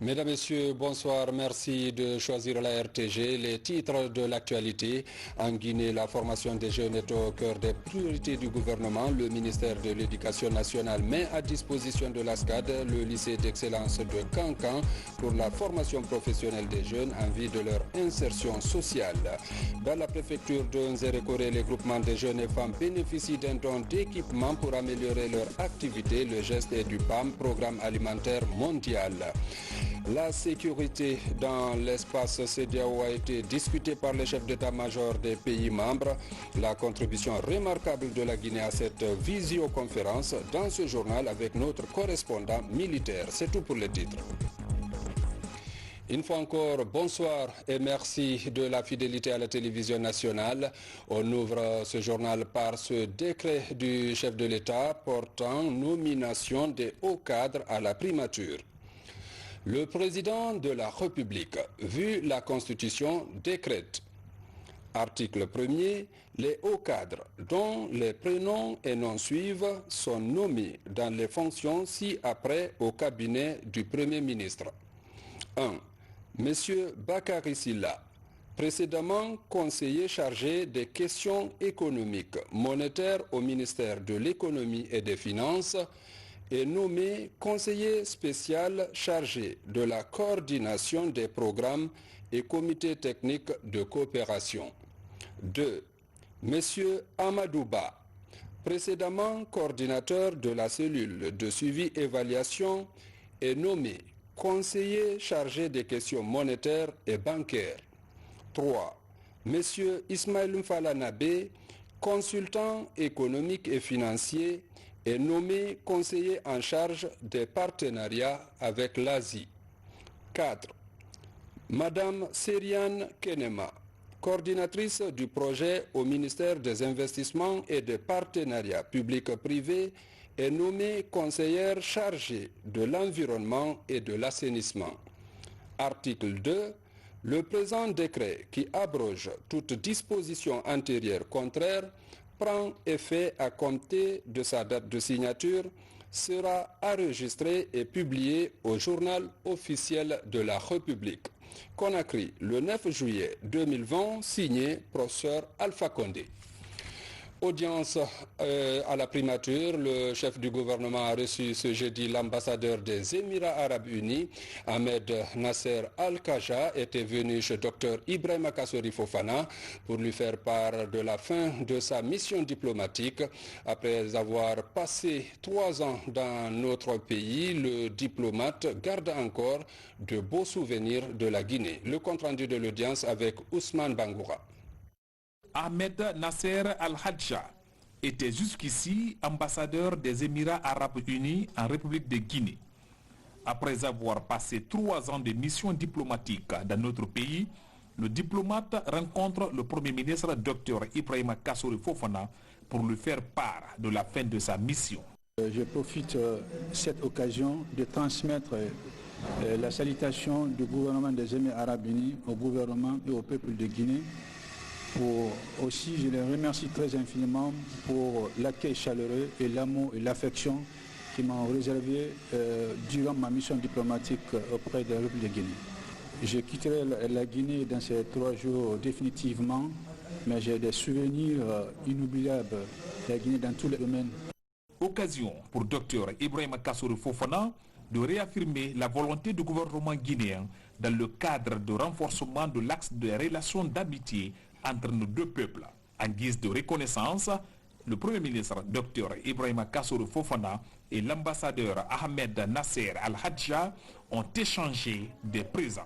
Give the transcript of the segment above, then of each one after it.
Mesdames, Messieurs, bonsoir. Merci de choisir la RTG. Les titres de l'actualité. En Guinée, la formation des jeunes est au cœur des priorités du gouvernement. Le ministère de l'Éducation nationale met à disposition de l'ASCAD le lycée d'excellence de Cancan pour la formation professionnelle des jeunes en vue de leur insertion sociale. Dans la préfecture de Nzérékoré, les groupements des jeunes et femmes bénéficient d'un don d'équipement pour améliorer leur activité. Le geste est du PAM, Programme alimentaire mondial. La sécurité dans l'espace CEDEAO a été discutée par les chefs d'état-major des pays membres. La contribution remarquable de la Guinée à cette visioconférence dans ce journal avec notre correspondant militaire. C'est tout pour les titres. Une fois encore, bonsoir et merci de la fidélité à la télévision nationale. On ouvre ce journal par ce décret du chef de l'État portant nomination des hauts cadres à la primature. Le président de la République, vu la Constitution, décrète. Article 1er. Les hauts cadres dont les prénoms et noms suivent sont nommés dans les fonctions ci-après au cabinet du Premier ministre. 1. Monsieur Bakary Silla, précédemment conseiller chargé des questions économiques monétaires au ministère de l'Économie et des Finances, est nommé conseiller spécial chargé de la coordination des programmes et comités techniques de coopération. 2. Monsieur Amadouba, précédemment coordinateur de la cellule de suivi-évaluation, est nommé conseiller chargé des questions monétaires et bancaires. 3. Monsieur Ismaël Mfalanabé, consultant économique et financier, est nommé conseiller en charge des partenariats avec l'Asie. 4. Madame Seriane Kenema, coordinatrice du projet au ministère des Investissements et des Partenariats publics-privés, est nommée conseillère chargée de l'environnement et de l'assainissement. Article 2. Le présent décret qui abroge toute disposition antérieure contraire prend effet à compter de sa date de signature, sera enregistré et publié au journal officiel de la République. Conakry, le 9 juillet 2020, signé professeur Alpha Condé. Audience à la primature, le chef du gouvernement a reçu ce jeudi l'ambassadeur des Émirats Arabes Unis, Ahmed Nasser Al-Khaja, était venu chez Dr Ibrahima Kassori Fofana pour lui faire part de la fin de sa mission diplomatique. Après avoir passé 3 ans dans notre pays, le diplomate garde encore de beaux souvenirs de la Guinée. Le compte-rendu de l'audience avec Ousmane Bangoura. Ahmed Nasser Al-Hadja était jusqu'ici ambassadeur des Émirats Arabes Unis en République de Guinée. Après avoir passé 3 ans de mission diplomatique dans notre pays, le diplomate rencontre le Premier ministre Dr Ibrahima Kassori Fofana pour lui faire part de la fin de sa mission. Je profite de cette occasion de transmettre la salutation du gouvernement des Émirats Arabes Unis au gouvernement et au peuple de Guinée. Aussi, je les remercie très infiniment pour l'accueil chaleureux et l'amour et l'affection qu'ils m'ont réservé durant ma mission diplomatique auprès de la République de Guinée. Je quitterai la Guinée dans ces 3 jours définitivement, mais j'ai des souvenirs inoubliables de la Guinée dans tous les domaines. Occasion pour Dr Ibrahima Kassori Fofana de réaffirmer la volonté du gouvernement guinéen dans le cadre de renforcement de l'axe des relations d'amitié entre nos 2 peuples. En guise de reconnaissance, le Premier ministre Dr Ibrahima Kassori Fofana et l'ambassadeur Ahmed Nasser Al-Hadja ont échangé des présents.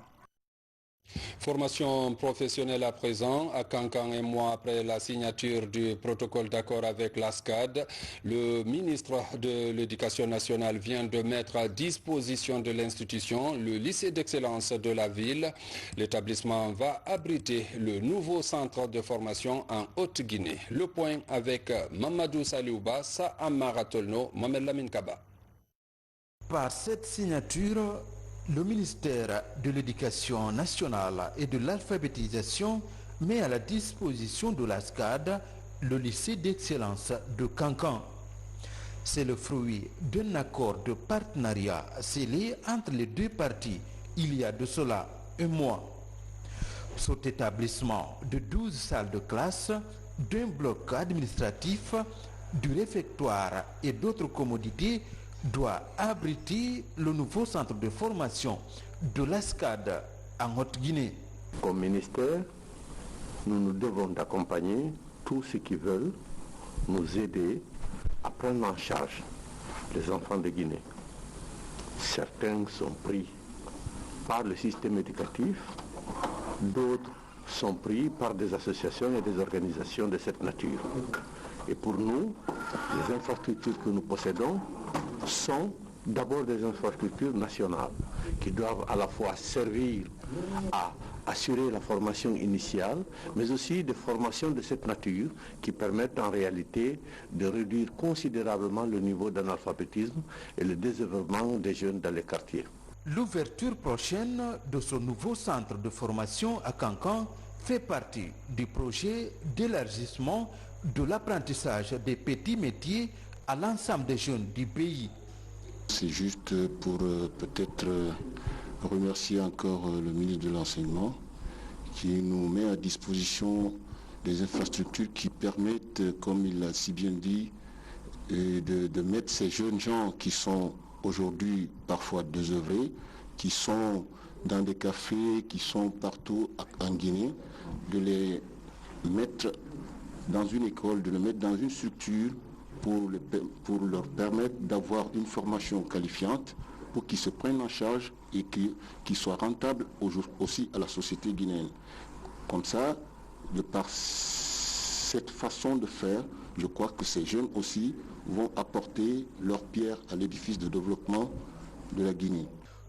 Formation professionnelle à présent, à Cancan, un mois après la signature du protocole d'accord avec l'ASCAD, le ministre de l'Éducation nationale vient de mettre à disposition de l'institution le lycée d'excellence de la ville. L'établissement va abriter le nouveau centre de formation en Haute-Guinée. Le point avec Mamadou Saliouba, Saamara Tolno, Mohamed Lamine Kaba. Par cette signature, le ministère de l'Éducation nationale et de l'alphabétisation met à la disposition de l'ASCAD le lycée d'excellence de Cancan. C'est le fruit d'un accord de partenariat scellé entre les 2 parties il y a de cela un mois. Cet établissement de 12 salles de classe, d'un bloc administratif, du réfectoire et d'autres commodités doit abriter le nouveau centre de formation de l'ASCAD en Haute-Guinée. Comme ministère, nous nous devons d'accompagner tous ceux qui veulent nous aider à prendre en charge les enfants de Guinée. Certains sont pris par le système éducatif, d'autres sont pris par des associations et des organisations de cette nature. Et pour nous, les infrastructures que nous possédons sont d'abord des infrastructures nationales qui doivent à la fois servir à assurer la formation initiale, mais aussi des formations de cette nature qui permettent en réalité de réduire considérablement le niveau d'analphabétisme et le désœuvrement des jeunes dans les quartiers. L'ouverture prochaine de ce nouveau centre de formation à Cancan fait partie du projet d'élargissement de l'apprentissage des petits métiers à l'ensemble des jeunes du pays. C'est juste pour peut-être remercier encore le ministre de l'Enseignement qui nous met à disposition des infrastructures qui permettent, comme il l'a si bien dit, de mettre ces jeunes gens qui sont aujourd'hui parfois désœuvrés, qui sont dans des cafés, qui sont partout en Guinée, de les mettre dans une école, de les mettre dans une structure pour leur permettre d'avoir une formation qualifiante, pour qu'ils se prennent en charge et qu'ils soient rentables aussi à la société guinéenne. Comme ça, de par cette façon de faire, je crois que ces jeunes aussi vont apporter leur pierre à l'édifice de développement de la Guinée.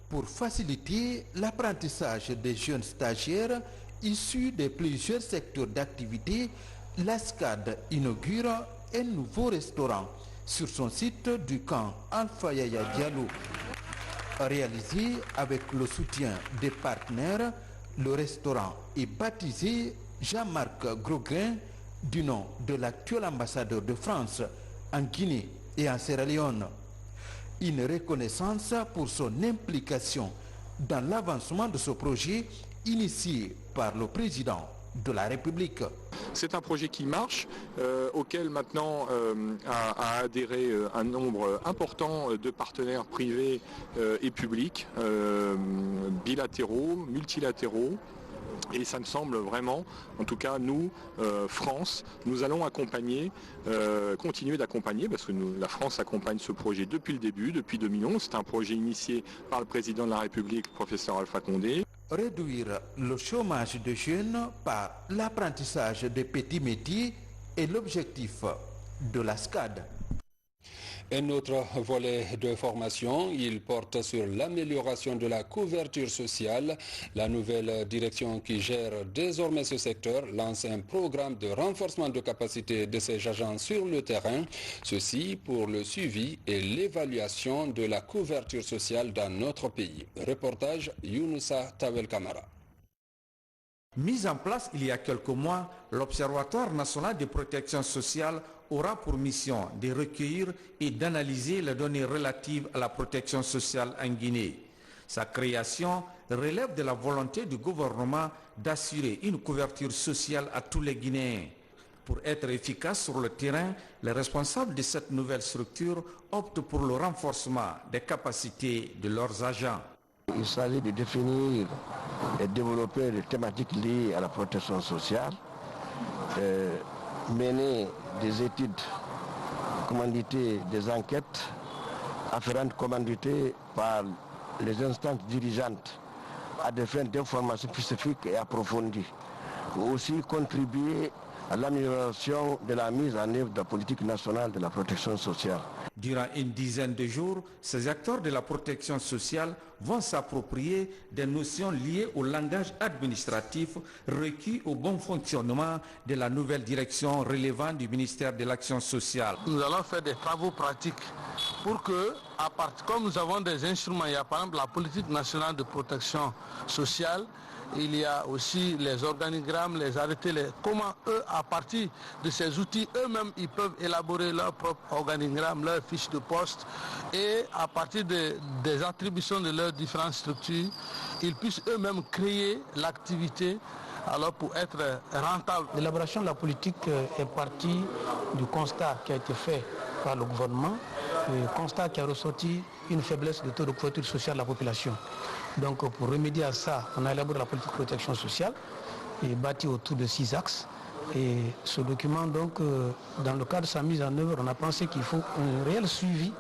Pour faciliter l'apprentissage des jeunes stagiaires issus de plusieurs secteurs d'activité, l'ASCAD inaugure un nouveau restaurant sur son site du camp Alpha Yaya Diallo. Réalisé avec le soutien des partenaires, le restaurant est baptisé Jean-Marc Grosgrain du nom de l'actuel ambassadeur de France en Guinée et en Sierra Leone. Une reconnaissance pour son implication dans l'avancement de ce projet initié par le président de la République. C'est un projet qui marche, auquel maintenant a adhéré un nombre important de partenaires privés et publics, bilatéraux, multilatéraux. Et ça me semble vraiment, en tout cas nous, France, nous allons accompagner, continuer d'accompagner, parce que la France accompagne ce projet depuis le début, depuis 2011. C'est un projet initié par le président de la République, le professeur Alpha Condé. Réduire le chômage des jeunes par l'apprentissage des petits métiers est l'objectif de l'ASCAD. Un autre volet de formation, il porte sur l'amélioration de la couverture sociale. La nouvelle direction qui gère désormais ce secteur lance un programme de renforcement de capacité de ses agents sur le terrain. Ceci pour le suivi et l'évaluation de la couverture sociale dans notre pays. Reportage Younoussa Tawel Kamara. Mis en place il y a quelques mois, l'Observatoire national de protection sociale aura pour mission de recueillir et d'analyser les données relatives à la protection sociale en Guinée. Sa création relève de la volonté du gouvernement d'assurer une couverture sociale à tous les Guinéens. Pour être efficace sur le terrain, les responsables de cette nouvelle structure optent pour le renforcement des capacités de leurs agents. Il s'agit de définir et développer des thématiques liées à la protection sociale, mener des études, commanditer des enquêtes afférentes commanditées par les instances dirigeantes à des fins d'information spécifiques et approfondies, aussi contribuer à l'amélioration de la mise en œuvre de la politique nationale de la protection sociale. Durant une dizaine de jours, ces acteurs de la protection sociale vont s'approprier des notions liées au langage administratif requis au bon fonctionnement de la nouvelle direction relevant du ministère de l'Action sociale. Nous allons faire des travaux pratiques pour que, comme nous avons des instruments, il y a par exemple la politique nationale de protection sociale, il y a aussi les organigrammes, les arrêtés, comment eux, à partir de ces outils, eux-mêmes, ils peuvent élaborer leur propre organigramme, leur fiche de poste, et à partir des attributions de leurs différentes structures, ils puissent eux-mêmes créer l'activité alors pour être rentable. L'élaboration de la politique est partie du constat qui a été fait par le gouvernement, le constat qui a ressorti une faiblesse de taux de couverture sociale de la population. Donc pour remédier à ça, on a élaboré la politique de protection sociale et bâti autour de 6 axes. Et ce document, donc, dans le cadre de sa mise en œuvre, on a pensé qu'il faut un réel suivi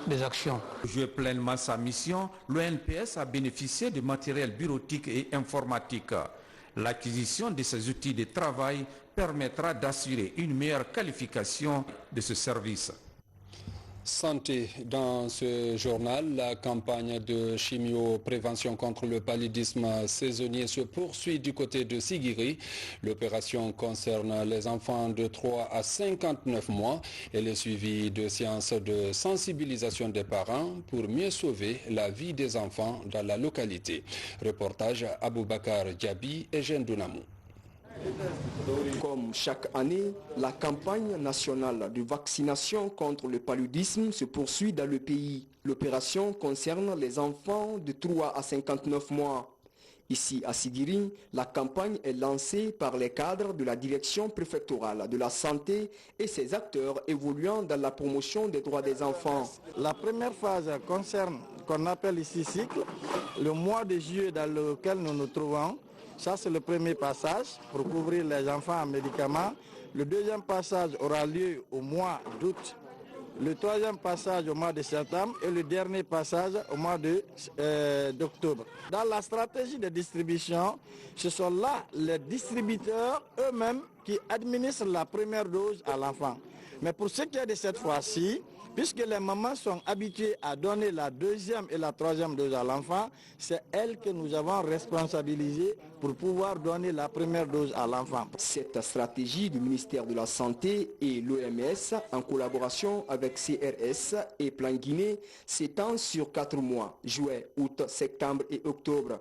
des actions. Pour jouer pleinement sa mission, l'ONPS a bénéficié de matériel bureautique et informatique. L'acquisition de ces outils de travail permettra d'assurer une meilleure qualification de ce service. Santé. Dans ce journal, la campagne de chimio-prévention contre le paludisme saisonnier se poursuit du côté de Sigiri. L'opération concerne les enfants de 3 à 59 mois et le suivi de séances de sensibilisation des parents pour mieux sauver la vie des enfants dans la localité. Reportage Aboubakar Diaby et Jeanne Dounamou. Comme chaque année, la campagne nationale de vaccination contre le paludisme se poursuit dans le pays. L'opération concerne les enfants de 3 à 59 mois. Ici à Sigiri, la campagne est lancée par les cadres de la direction préfectorale de la santé et ses acteurs évoluant dans la promotion des droits des enfants. La première phase concerne, qu'on appelle ici cycle, le mois de juillet dans lequel nous nous trouvons. Ça, c'est le premier passage pour couvrir les enfants en médicaments. Le deuxième passage aura lieu au mois d'août. Le troisième passage au mois de septembre et le dernier passage au mois d'octobre. Dans la stratégie de distribution, ce sont là les distributeurs eux-mêmes qui administrent la première dose à l'enfant. Mais pour ce qui est de cette fois-ci, puisque les mamans sont habituées à donner la deuxième et la troisième dose à l'enfant, c'est elles que nous avons responsabilisées pour pouvoir donner la première dose à l'enfant. Cette stratégie du ministère de la Santé et l'OMS, en collaboration avec CRS et Plan Guinée, s'étend sur 4 mois, juillet, août, septembre et octobre.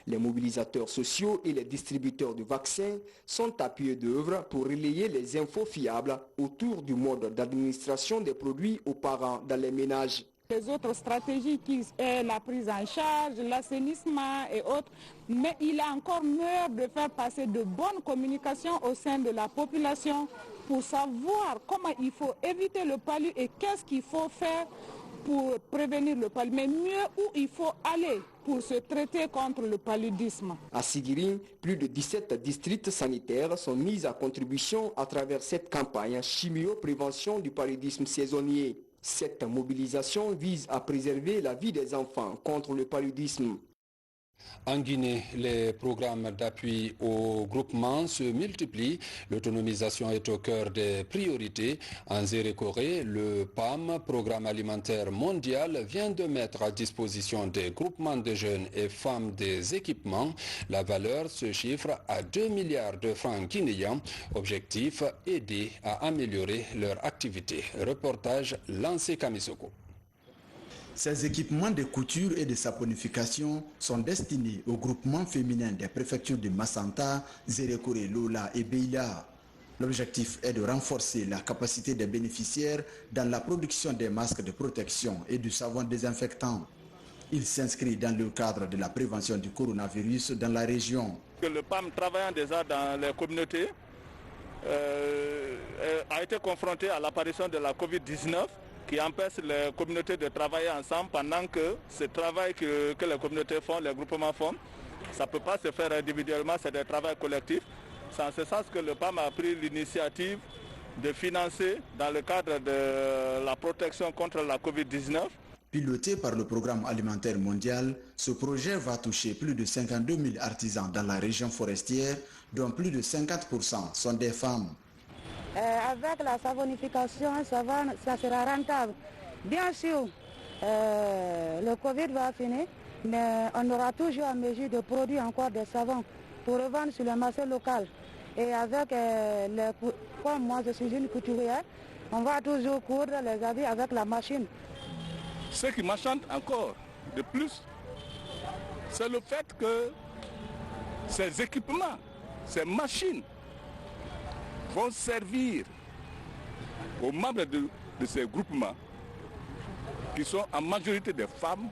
Les mobilisateurs sociaux et les distributeurs de vaccins sont à pied d'œuvre pour relayer les infos fiables autour du mode d'administration des produits aux parents dans les ménages. Les autres stratégies qui sont la prise en charge, l'assainissement et autres, mais il est encore meilleur de faire passer de bonnes communications au sein de la population pour savoir comment il faut éviter le palud et qu'est-ce qu'il faut faire pour prévenir le palud, mais mieux où il faut aller pour se traiter contre le paludisme. À Sigiri, plus de 17 districts sanitaires sont mis à contribution à travers cette campagne chimio-prévention du paludisme saisonnier. Cette mobilisation vise à préserver la vie des enfants contre le paludisme. En Guinée, les programmes d'appui au groupement se multiplient. L'autonomisation est au cœur des priorités. En Zérékoré, le PAM, Programme alimentaire mondial, vient de mettre à disposition des groupements de jeunes et femmes des équipements. La valeur se chiffre à 2 milliards de francs guinéens. Objectif, aider à améliorer leur activité. Reportage Lancé Kamisoko. Ces équipements de couture et de saponification sont destinés au groupement féminin des préfectures de Massanta, Zérékoré, Lola et Beila. L'objectif est de renforcer la capacité des bénéficiaires dans la production des masques de protection et du savon désinfectant. Il s'inscrit dans le cadre de la prévention du coronavirus dans la région. Le PAM travaillant déjà dans les communautés a été confronté à l'apparition de la Covid-19 qui empêche les communautés de travailler ensemble pendant que ce travail que les communautés font, les groupements font, ça ne peut pas se faire individuellement, c'est des travaux collectifs. C'est en ce sens que le PAM a pris l'initiative de financer dans le cadre de la protection contre la Covid-19. Piloté par le Programme alimentaire mondial, ce projet va toucher plus de 52 000 artisans dans la région forestière, dont plus de 50% sont des femmes. Avec la savonification, ça sera rentable. Bien sûr, le Covid va finir, mais on aura toujours à mesure de produire encore des savons pour revendre sur le marché local. Et avec comme moi je suis une couturière, on va toujours coudre les habits avec la machine. Ce qui m'enchante encore de plus, c'est le fait que ces équipements, ces machines vont servir aux membres de ces groupements qui sont en majorité des femmes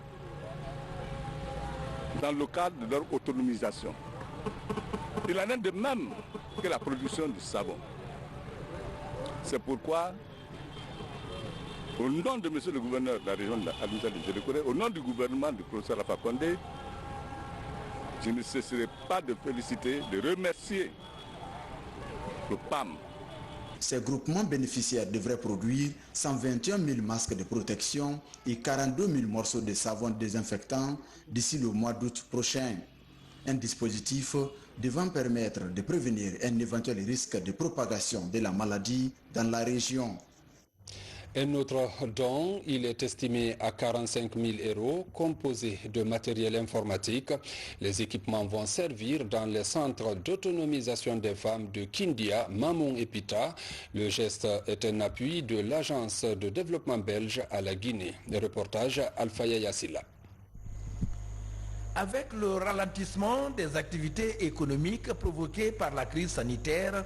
dans le cadre de leur autonomisation. Il en est de même que la production du savon. C'est pourquoi, au nom de monsieur le gouverneur de la région de Zérékoré, au nom du gouvernement du professeur Alpha Condé, je ne cesserai pas de féliciter, de remercier le PAM. Ces groupements bénéficiaires devraient produire 121 000 masques de protection et 42 000 morceaux de savon désinfectant d'ici le mois d'août prochain. Un dispositif devant permettre de prévenir un éventuel risque de propagation de la maladie dans la région. Un autre don, il est estimé à 45 000 €, composé de matériel informatique. Les équipements vont servir dans les centres d'autonomisation des femmes de Kindia, Mamon et Pita. Le geste est un appui de l'Agence de développement belge à la Guinée. Le reportage Alfaya Yassila. Avec le ralentissement des activités économiques provoquées par la crise sanitaire,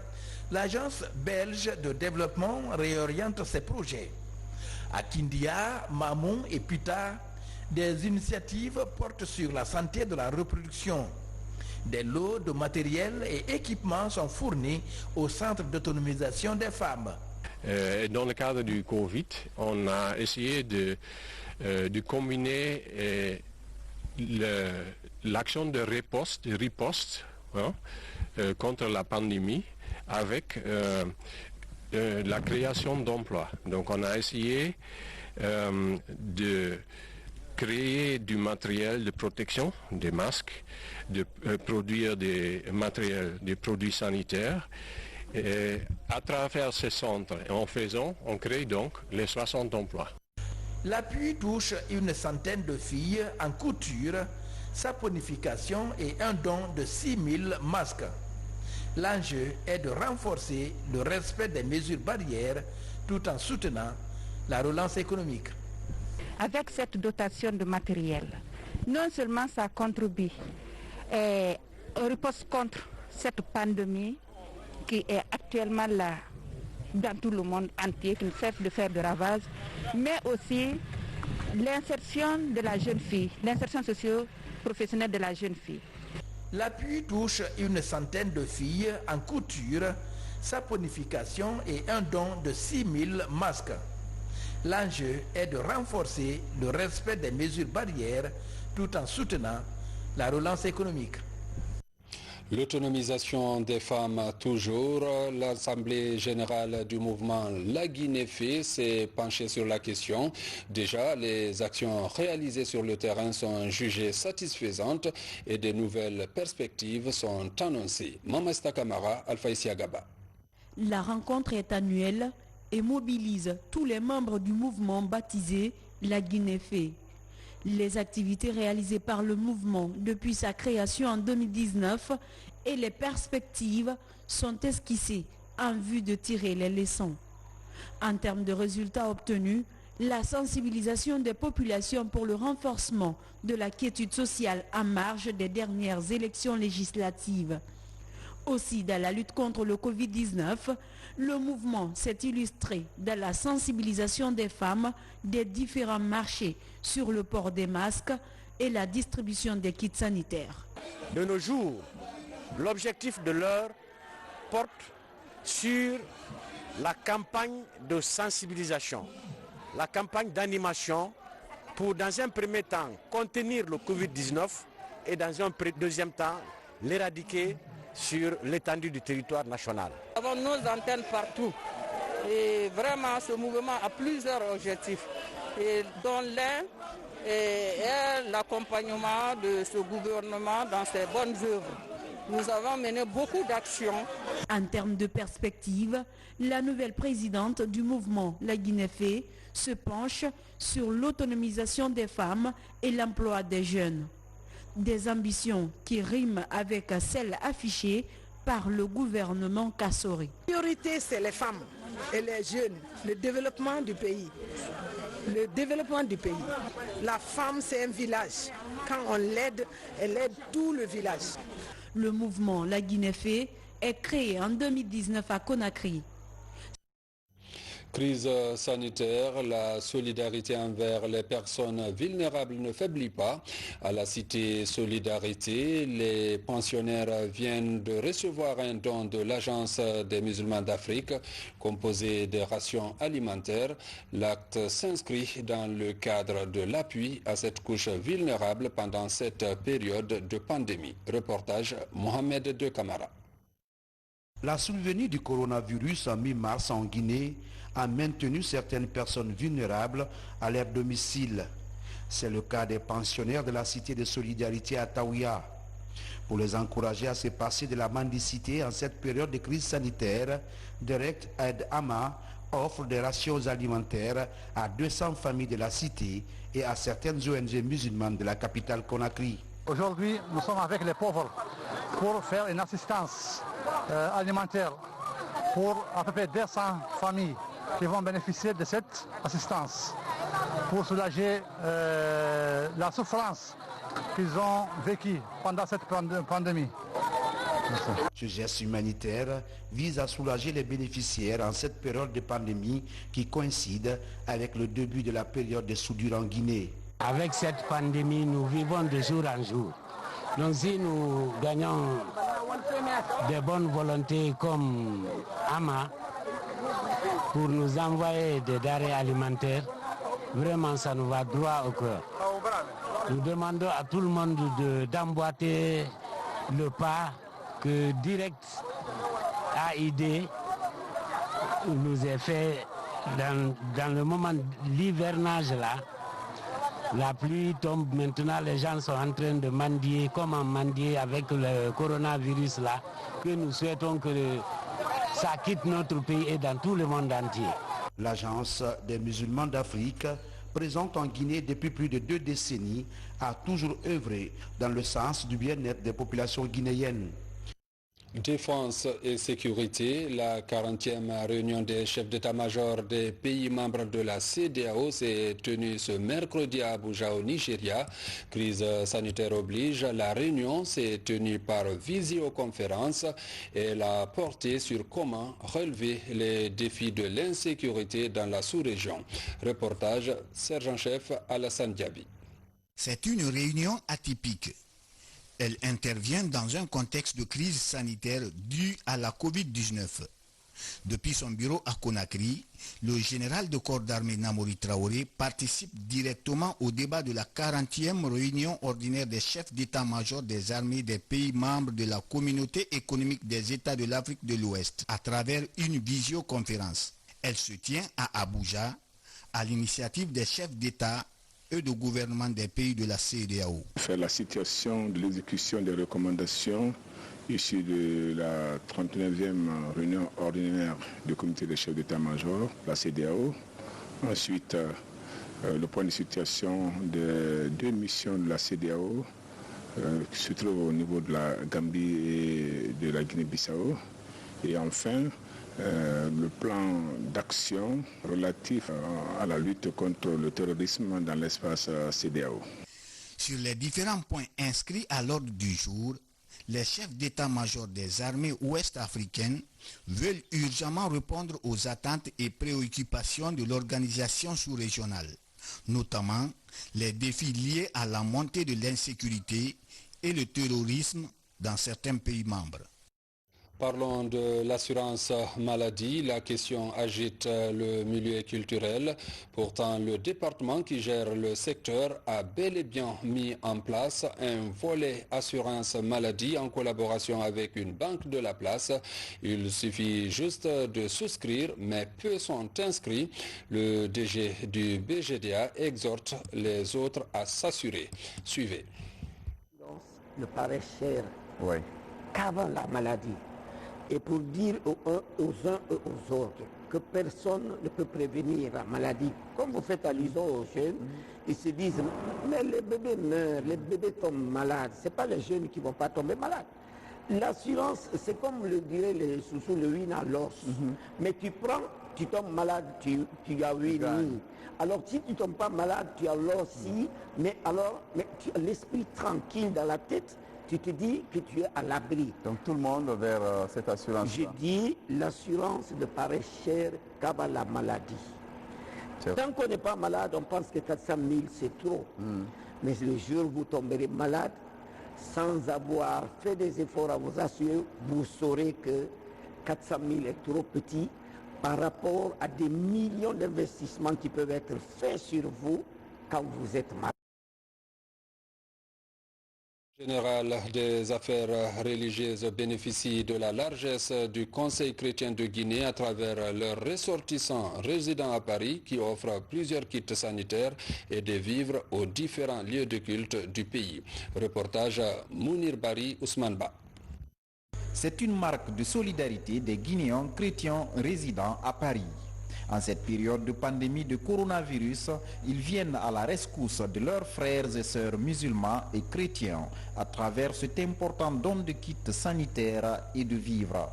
l'Agence belge de développement réoriente ses projets. À Kindia, Mamon et Pita, des initiatives portent sur la santé de la reproduction. Des lots de matériel et équipements sont fournis au centre d'autonomisation des femmes. Dans le cadre du Covid, on a essayé de combiner l'action de riposte contre la pandémie avec la création d'emplois. Donc on a essayé de créer du matériel de protection, des masques, de produire des produits sanitaires. Et à travers ces centres, on crée donc les 60 emplois. L'appui touche une centaine de filles en couture, saponification et un don de 6 000 masques. L'enjeu est de renforcer le respect des mesures barrières tout en soutenant la relance économique. Avec cette dotation de matériel, non seulement ça contribue au riposte contre cette pandémie qui est actuellement là dans tout le monde entier, qui ne cesse de faire de ravages, mais aussi l'insertion de la jeune fille, l'insertion socio-professionnelle de la jeune fille. L'appui touche une centaine de filles en couture, saponification et un don de 6 000 masques. L'enjeu est de renforcer le respect des mesures barrières tout en soutenant la relance économique. L'autonomisation des femmes toujours. L'Assemblée générale du mouvement La Guinée fait s'est penchée sur la question. Déjà, les actions réalisées sur le terrain sont jugées satisfaisantes et de nouvelles perspectives sont annoncées. Mamasta Kamara, Alpha Isiagaba. La rencontre est annuelle et mobilise tous les membres du mouvement baptisé La Guinée fait. Les activités réalisées par le mouvement depuis sa création en 2019 et les perspectives sont esquissées en vue de tirer les leçons. En termes de résultats obtenus, la sensibilisation des populations pour le renforcement de la quiétude sociale en marge des dernières élections législatives. Aussi, dans la lutte contre le Covid-19, le mouvement s'est illustré dans la sensibilisation des femmes des différents marchés sur le port des masques et la distribution des kits sanitaires. De nos jours, l'objectif de l'heure porte sur la campagne de sensibilisation, la campagne d'animation pour, dans un premier temps, contenir le Covid-19 et dans un deuxième temps, l'éradiquer sur l'étendue du territoire national. Nous avons nos antennes partout et vraiment ce mouvement a plusieurs objectifs, et dont l'un est l'accompagnement de ce gouvernement dans ses bonnes œuvres. Nous avons mené beaucoup d'actions. En termes de perspective, la nouvelle présidente du mouvement La Guinée fait se penche sur l'autonomisation des femmes et l'emploi des jeunes. Des ambitions qui riment avec celles affichées par le gouvernement Kassori. La priorité, c'est les femmes et les jeunes, le développement du pays. Le développement du pays. La femme, c'est un village. Quand on l'aide, elle aide tout le village. Le mouvement La Guinée fait est créé en 2019 à Conakry. Crise sanitaire, la solidarité envers les personnes vulnérables ne faiblit pas. À la Cité Solidarité, les pensionnaires viennent de recevoir un don de l'Agence des musulmans d'Afrique composé de rations alimentaires. L'acte s'inscrit dans le cadre de l'appui à cette couche vulnérable pendant cette période de pandémie. Reportage Mohamed De Camara. La survenue du coronavirus en mi-mars en Guinée a maintenu certaines personnes vulnérables à leur domicile. C'est le cas des pensionnaires de la Cité de Solidarité à Taouya. Pour les encourager à se passer de la mendicité en cette période de crise sanitaire, Direct Aid Ama offre des rations alimentaires à 200 familles de la Cité et à certaines ONG musulmanes de la capitale Conakry. Aujourd'hui, nous sommes avec les pauvres pour faire une assistance alimentaire pour à peu près 200 familles qui vont bénéficier de cette assistance pour soulager la souffrance qu'ils ont vécue pendant cette pandémie. Ce geste humanitaire vise à soulager les bénéficiaires en cette période de pandémie qui coïncide avec le début de la période de soudure en Guinée. Avec cette pandémie, nous vivons de jour en jour. Donc si nous gagnons des bonnes volontés comme Ama pour nous envoyer des denrées alimentaires, vraiment ça nous va droit au cœur. Nous demandons à tout le monde d'emboîter le pas que Direct AID nous a fait dans le moment de l'hivernage là. La pluie tombe maintenant, les gens sont en train de mendier, comment mendier avec le coronavirus là, que nous souhaitons que ça quitte notre pays et dans tout le monde entier. L'Agence des musulmans d'Afrique, présente en Guinée depuis plus de 2 décennies, a toujours œuvré dans le sens du bien-être des populations guinéennes. Défense et sécurité, la 40e réunion des chefs d'état-major des pays membres de la CEDEAO s'est tenue ce mercredi à Abuja au Nigeria. Crise sanitaire oblige, la réunion s'est tenue par visioconférence et elle a porté sur comment relever les défis de l'insécurité dans la sous-région. Reportage sergent-chef Alassane Diaby. C'est une réunion atypique. Elle intervient dans un contexte de crise sanitaire due à la Covid-19. Depuis son bureau à Conakry, le général de corps d'armée Namori Traoré participe directement au débat de la 40e réunion ordinaire des chefs d'état-major des armées des pays membres de la Communauté économique des États de l'Afrique de l'Ouest à travers une visioconférence. Elle se tient à Abuja à l'initiative des chefs d'État et de gouvernement des pays de la CEDEAO. Faire la situation de l'exécution des recommandations issues de la 39e réunion ordinaire du comité des chefs d'état-major, la CEDEAO. Ensuite, le point de situation des 2 missions de la CEDEAO qui se trouvent au niveau de la Gambie et de la Guinée-Bissau. Et enfin, le plan d'action relatif à la lutte contre le terrorisme dans l'espace CEDEAO. Sur les différents points inscrits à l'ordre du jour, les chefs d'état-major des armées ouest-africaines veulent urgemment répondre aux attentes et préoccupations de l'organisation sous-régionale, notamment les défis liés à la montée de l'insécurité et le terrorisme dans certains pays membres. Parlons de l'assurance maladie. La question agite le milieu culturel. Pourtant, le département qui gère le secteur a bel et bien mis en place un volet assurance maladie en collaboration avec une banque de la place. Il suffit juste de souscrire, mais peu sont inscrits. Le DG du BGDA exhorte les autres à s'assurer. Suivez. Ne paraît cher qu'avant la maladie. Et pour dire aux uns et aux autres que personne ne peut prévenir la maladie. Comme vous faites allusion aux jeunes, ils se disent, mais les bébés meurent, les bébés tombent malades. Ce n'est pas les jeunes qui ne vont pas tomber malades. L'assurance, c'est comme le diraient les sous le win à l'os. Mais tu prends, tu tombes malade, tu as win. Alors si tu ne tombes pas malade, tu as l'os, mais alors tu as l'esprit tranquille dans la tête. tu te dis que tu es à l'abri. Donc tout le monde vers cette assurance. Je dis, l'assurance ne paraît chère qu'avant la maladie. Tant qu'on n'est pas malade, on pense que 400 000 c'est trop. Mais le jour où vous tomberez malade, sans avoir fait des efforts à vous assurer, vous saurez que 400 000 est trop petit par rapport à des millions d'investissements qui peuvent être faits sur vous quand vous êtes malade. Le général des affaires religieuses bénéficie de la largesse du Conseil chrétien de Guinée à travers leurs ressortissants résidant à Paris qui offrent plusieurs kits sanitaires et des vivres aux différents lieux de culte du pays. Reportage Mounir Bari Ousmane Ba. C'est une marque de solidarité des Guinéens chrétiens résidant à Paris. En cette période de pandémie de coronavirus, ils viennent à la rescousse de leurs frères et sœurs musulmans et chrétiens à travers cet important don de kits sanitaires et de vivres.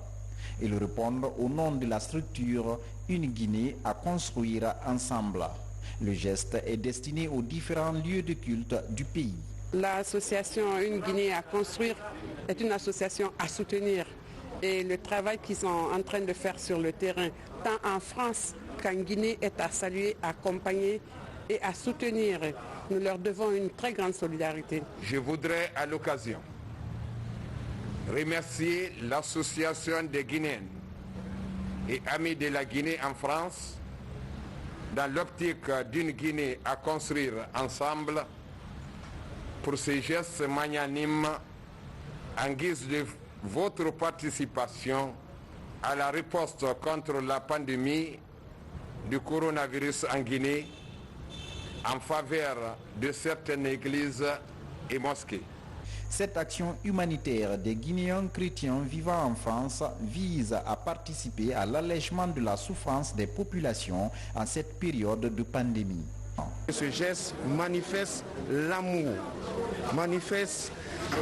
Ils répondent au nom de la structure Une Guinée à construire ensemble. Le geste est destiné aux différents lieux de culte du pays. L'association Une Guinée à construire est une association à soutenir et le travail qu'ils sont en train de faire sur le terrain, tant en France qu'en Guinée, est à saluer, à accompagner et à soutenir. Nous leur devons une très grande solidarité. Je voudrais à l'occasion remercier l'association des Guinéens et amis de la Guinée en France dans l'optique d'une Guinée à construire ensemble pour ces gestes magnanimes en guise de votre participation à la riposte contre la pandémie du coronavirus en Guinée en faveur de certaines églises et mosquées. Cette action humanitaire des Guinéens chrétiens vivant en France vise à participer à l'allègement de la souffrance des populations en cette période de pandémie. Ce geste manifeste l'amour, manifeste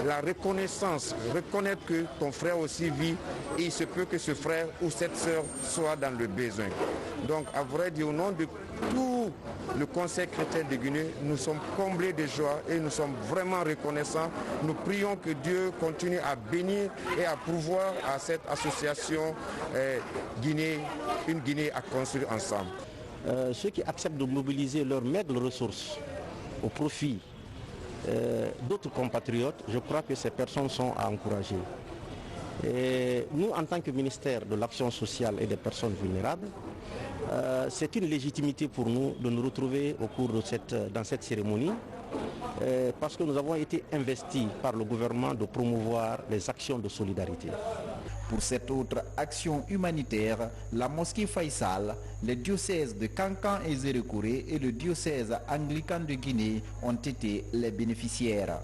la reconnaissance, reconnaître que ton frère aussi vit et il se peut que ce frère ou cette sœur soit dans le besoin. Donc à vrai dire, au nom de tout le Conseil chrétien de Guinée, nous sommes comblés de joie et nous sommes vraiment reconnaissants. Nous prions que Dieu continue à bénir et à pourvoir à cette association Une Guinée à construire ensemble. Ceux qui acceptent de mobiliser leurs maigres ressources au profit d'autres compatriotes, je crois que ces personnes sont à encourager. Et nous, en tant que ministère de l'Action sociale et des personnes vulnérables, c'est une légitimité pour nous de nous retrouver au cours de dans cette cérémonie parce que nous avons été investis par le gouvernement de promouvoir les actions de solidarité. Pour cette autre action humanitaire, la mosquée Faisal, les diocèses de Kankan et Zérekouré et le diocèse anglican de Guinée ont été les bénéficiaires.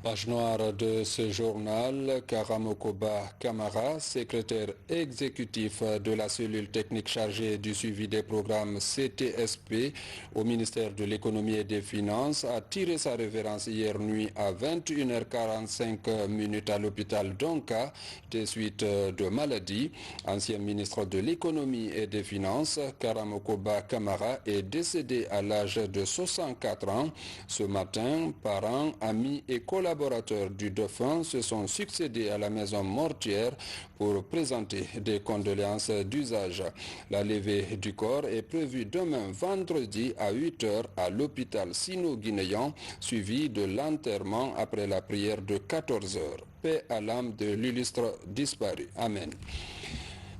Page noire de ce journal, Karamokoba Kamara, secrétaire exécutif de la cellule technique chargée du suivi des programmes CTSP au ministère de l'économie et des finances, a tiré sa révérence hier nuit à 21h45 à l'hôpital Donka des suites de maladie. Ancien ministre de l'économie et des finances, Karamokoba Kamara est décédé à l'âge de 64 ans. Ce matin, parents, amis et collaborateurs du défunt se sont succédés à la maison mortuaire pour présenter des condoléances d'usage. La levée du corps est prévue demain vendredi à 8h à l'hôpital sino-guinéen, suivi de l'enterrement après la prière de 14h. Paix à l'âme de l'illustre disparu. Amen.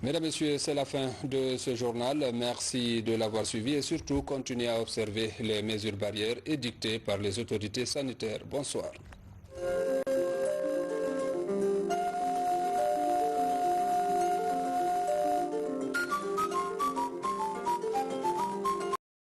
Mesdames, Messieurs, c'est la fin de ce journal. Merci de l'avoir suivi et surtout continuez à observer les mesures barrières édictées par les autorités sanitaires. Bonsoir.